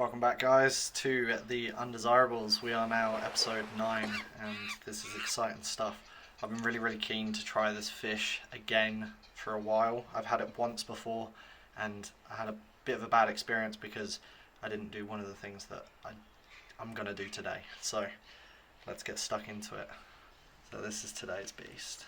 Welcome back, guys, to the Undesirables. We are now episode 9 and this is exciting stuff. I've been really keen to try this fish again for a while. I've had it once before and I had a bit of a bad experience because I didn't do one of the things that I'm going to do today. So let's get stuck into it. So this is today's beast.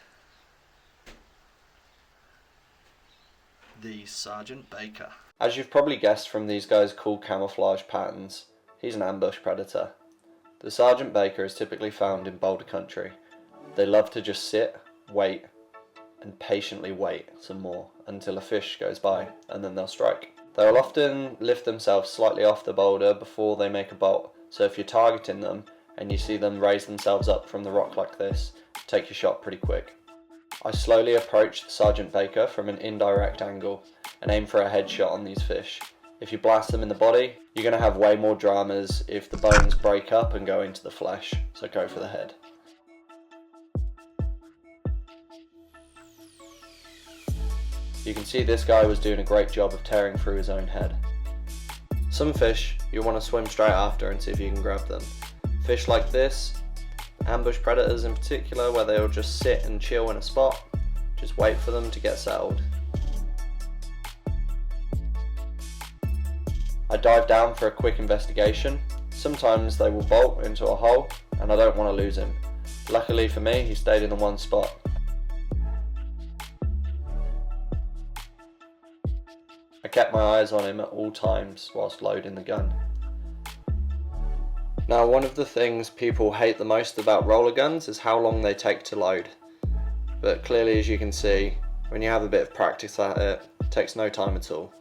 The Sergeant Baker. As you've probably guessed from these guys' cool camouflage patterns, he's an ambush predator. The Sergeant Baker is typically found in boulder country. They love to just sit, wait, and patiently wait some more until a fish goes by, and then they'll strike. They will often lift themselves slightly off the boulder before they make a bolt, so if you're targeting them and you see them raise themselves up from the rock like this, take your shot pretty quick. I slowly approach the Sergeant Baker from an indirect angle and aim for a headshot on these fish. If you blast them in the body, you're going to have way more dramas if the bones break up and go into the flesh, so go for the head. You can see this guy was doing a great job of tearing through his own head. Some fish you'll want to swim straight after and see if you can grab them. Fish like this, ambush predators in particular, where they'll just sit and chill in a spot, just wait for them to get settled. I dive down for a quick investigation. Sometimes they will bolt into a hole and I don't want to lose him. Luckily for me, he stayed in the one spot. I kept my eyes on him at all times whilst loading the gun. Now, one of the things people hate the most about roller guns is how long they take to load. But clearly, as you can see, when you have a bit of practice at it, it takes no time at all.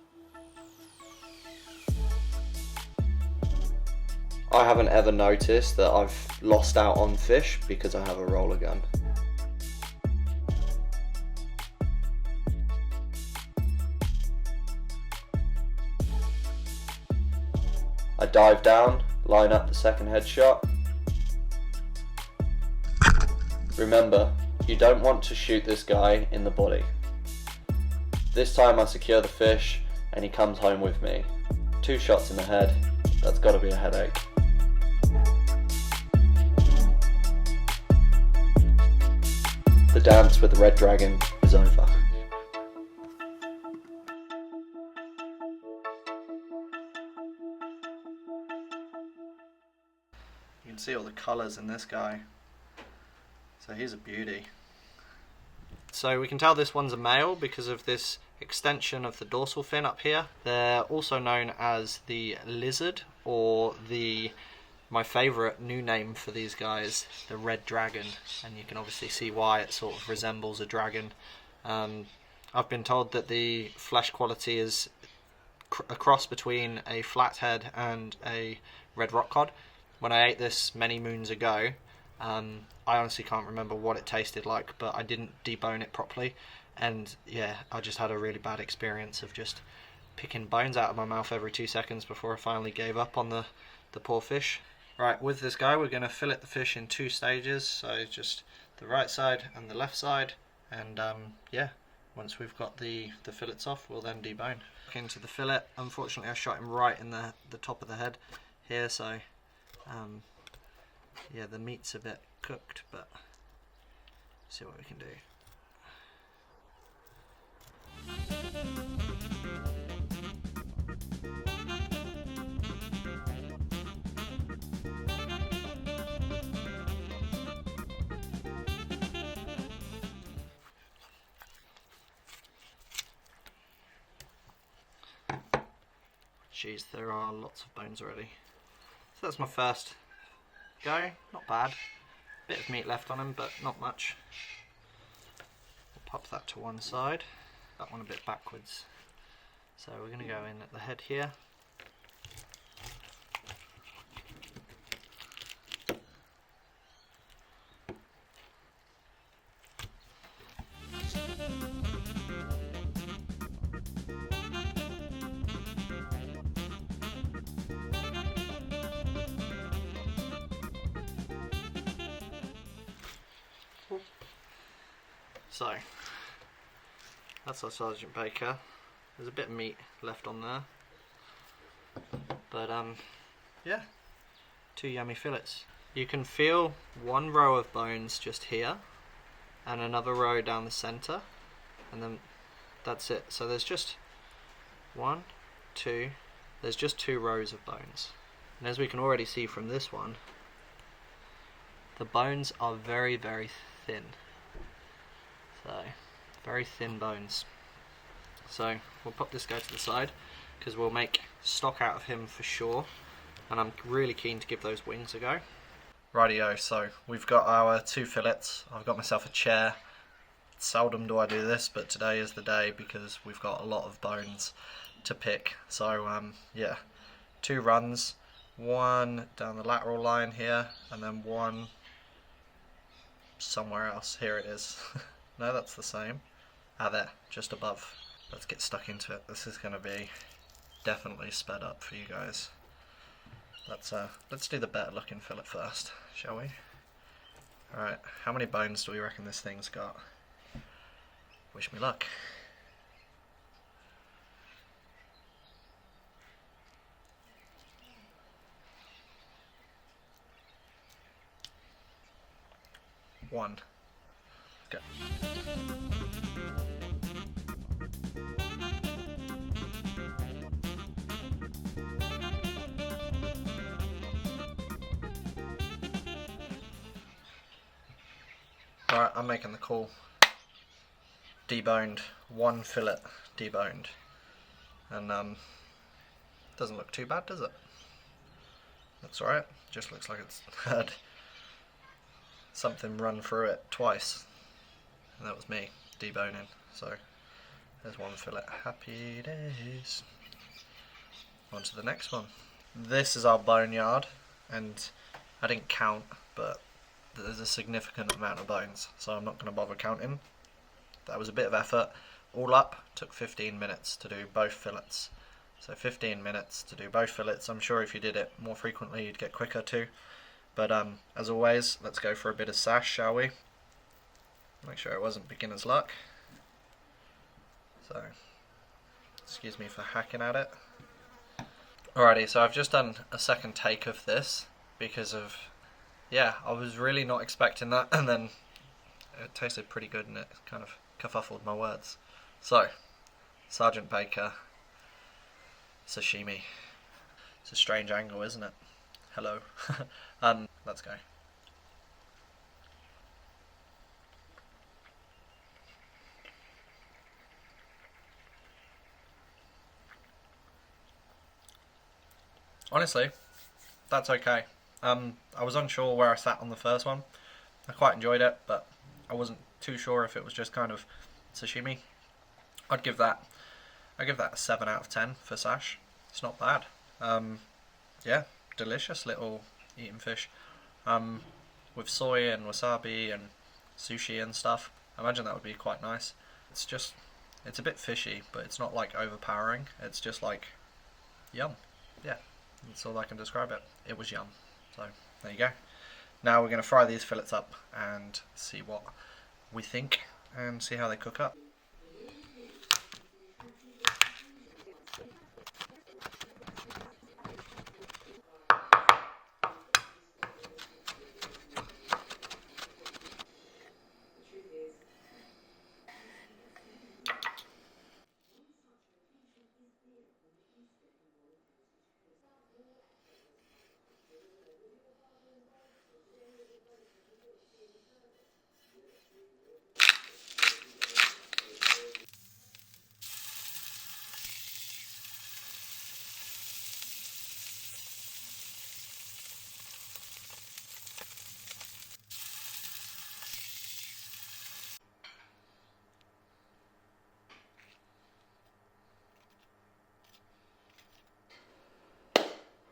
I haven't ever noticed that I've lost out on fish because I have a roller gun. I dive down, line up the second headshot. Remember, you don't want to shoot this guy in the body. This time I secure the fish and he comes home with me. 2 shots in the head, that's got to be a headache. The dance with the red dragon is over. You can see all the colours in this guy. So he's a beauty. So we can tell this one's a male because of this extension of the dorsal fin up here. They're also known as the lizard, or my favourite new name for these guys, the red dragon, and you can obviously see why it sort of resembles a dragon. I've been told that the flesh quality is a cross between a flathead and a red rock cod. When I ate this many moons ago, I honestly can't remember what it tasted like, but I didn't debone it properly, and yeah, I just had a really bad experience of just picking bones out of my mouth every 2 seconds before I finally gave up on the poor fish. Right, with this guy we're going to fillet the fish in 2 stages, so just the right side and the left side, and yeah, once we've got the fillets off we'll then debone. Into the fillet, unfortunately I shot him right in the top of the head here, so yeah, the meat's a bit cooked, but see what we can do. Jeez, there are lots of bones already. So that's my first go, not bad. Bit of meat left on him, but not much. We'll pop that to one side, that one a bit backwards. So we're going to go in at the head here. So that's our Sergeant Baker. There's a bit of meat left on there, But yeah, 2 yummy fillets. You can feel one row of bones just here and another row down the center, and then that's it. So there's just 1, 2, there's just 2 rows of bones. And as we can already see from this one, the bones are very, very thin. So, very thin bones. So, we'll pop this guy to the side, because we'll make stock out of him for sure. And I'm really keen to give those wings a go. Rightio, so we've got our 2 fillets. I've got myself a chair. Seldom do I do this, but today is the day because we've got a lot of bones to pick. So yeah, 2 runs, 1 down the lateral line here, and then 1 somewhere else. Here it is. No, that's the same. Ah, there, just above. Let's get stuck into it. This is going to be definitely sped up for you guys. Let's do the better looking fillet first, shall we? Alright, how many bones do we reckon this thing's got? Wish me luck. One. Go. Alright, I'm making the call. Deboned, 1 fillet deboned. And doesn't look too bad, does it? That's alright, just looks like it's had something run through it twice. And that was me deboning. So there's 1 fillet. Happy days. On to the next one. This is our boneyard, and I didn't count, but there's a significant amount of bones, so I'm not going to bother counting. That was a bit of effort. All up, took 15 minutes to do both fillets. So 15 minutes to do both fillets. I'm sure if you did it more frequently, you'd get quicker too. But as always, let's go for a bit of sash, shall we? Make sure it wasn't beginner's luck. So, excuse me for hacking at it. Alrighty, so I've just done a second take of this because of, yeah, I was really not expecting that, and then it tasted pretty good and it kind of kerfuffled my words. So, Sergeant Baker, sashimi. It's a strange angle, isn't it? Hello. Let's go. Honestly, that's okay. I was unsure where I sat on the first one. I quite enjoyed it, but I wasn't too sure if it was just kind of sashimi. I'd give that a 7 out of 10 for sash. It's not bad. Yeah, delicious little eaten fish. With soy and wasabi and sushi and stuff. I imagine that would be quite nice. It's a bit fishy, but it's not like overpowering. It's just like yum. Yeah, that's all I can describe it. It was yum. So there you go. Now we're going to fry these fillets up and see what we think and see how they cook up.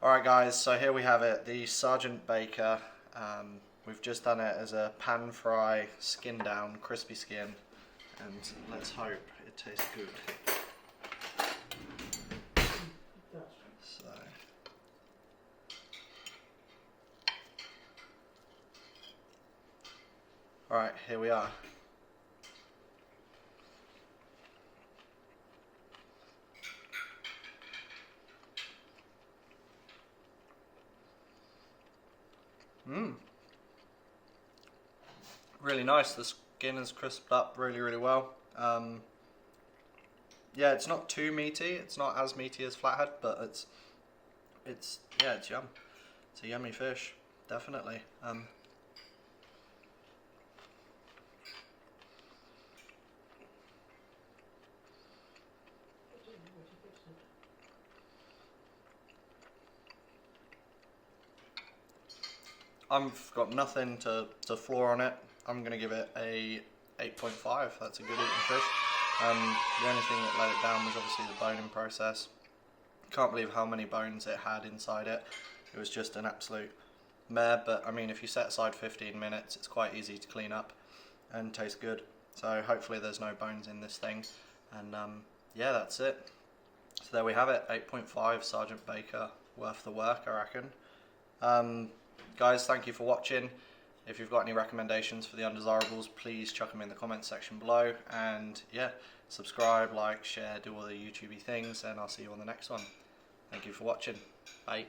Alright guys, so here we have it, the Sergeant Baker. We've just done it as a pan fry, skin down, crispy skin, and let's hope it tastes good. So, alright, here we are. Really nice. The skin is crisped up really well. Yeah, it's not too meaty. It's not as meaty as flathead, but it's yum. It's a yummy fish, definitely. I've got nothing to floor on it. I'm gonna give it a 8.5. That's a good eating fish. The only thing that let it down was obviously the boning process. Can't believe how many bones it had inside it. It was just an absolute mare, but I mean, if you set aside 15 minutes, it's quite easy to clean up and taste good. So hopefully there's no bones in this thing. And yeah, that's it. So there we have it, 8.5 Sergeant Baker, worth the work, I reckon. Guys, thank you for watching. If you've got any recommendations for the undesirables, please chuck them in the comments section below. And yeah, subscribe, like, share, do all the YouTubey things, and I'll see you on the next one. Thank you for watching. Bye.